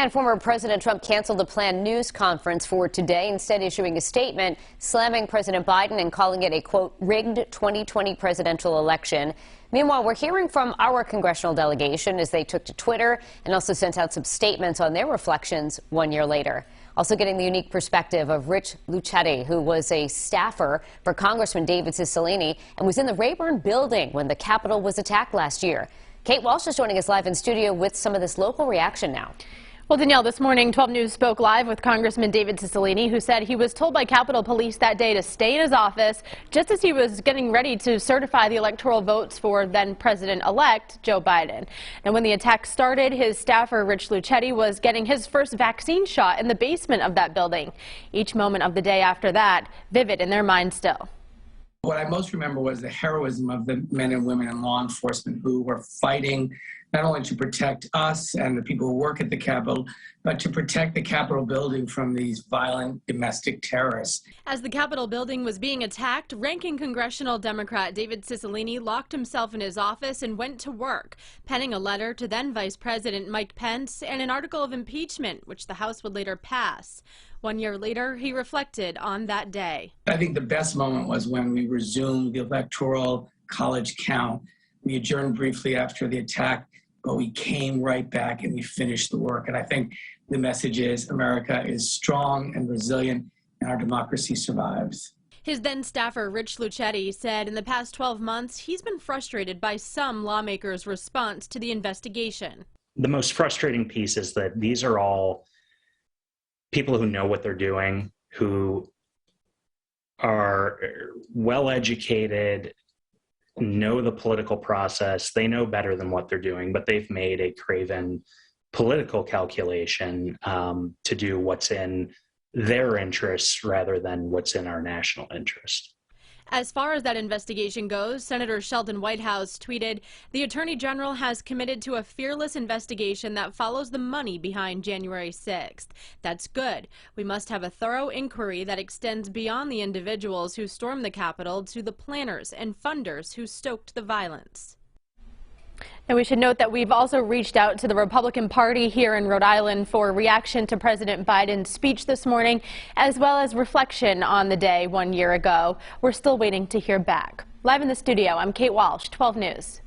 And former President Trump canceled a planned news conference for today, instead issuing a statement slamming President Biden and calling it a, quote, rigged 2020 presidential election. Meanwhile, we're hearing from our congressional delegation as they took to Twitter and also sent out some statements on their reflections 1 year later. Also getting the unique perspective of Rich Luchetti, who was a staffer for Congressman David Cicilline and was in the Rayburn building when the Capitol was attacked last year. Kate Walsh is joining us live in studio with some of this local reaction now. Well, Danielle, this morning 12 News spoke live with Congressman David Cicilline, who said he was told by Capitol Police that day to stay in his office just as he was getting ready to certify the electoral votes for then-President-elect Joe Biden. And when the attack started, his staffer, Rich Luchetti, was getting his first vaccine shot in the basement of that building. Each moment of the day after that, vivid in their minds still. What I most remember was the heroism of the men and women in law enforcement who were fighting not only to protect us and the people who work at the Capitol, but to protect the Capitol building from these violent domestic terrorists. As the Capitol building was being attacked, ranking congressional Democrat David Cicilline locked himself in his office and went to work, penning a letter to then Vice President Mike Pence and an article of impeachment, which the House would later pass. 1 year later, he reflected on that day. I think the best moment was when we resumed the electoral college count. We adjourned briefly after the attack, but we came right back and we finished the work. And I think the message is America is strong and resilient and our democracy survives. His then staffer, Rich Luchetti, said in the past 12 months, he's been frustrated by some lawmakers' response to the investigation. The most frustrating piece is that these are all people who know what they're doing, who are well-educated, know the political process. They know better than what they're doing, but they've made a craven political calculation to do what's in their interests rather than what's in our national interest. As far as that investigation goes, Senator Sheldon Whitehouse tweeted, "The Attorney General has committed to a fearless investigation that follows the money behind January 6th. That's good. We must have a thorough inquiry that extends beyond the individuals who stormed the Capitol to the planners and funders who stoked the violence." Now, we should note that we've also reached out to the Republican Party here in Rhode Island for reaction to President Biden's speech this morning, as well as reflection on the day 1 year ago. We're still waiting to hear back. Live in the studio, I'm Kate Walsh, 12 News.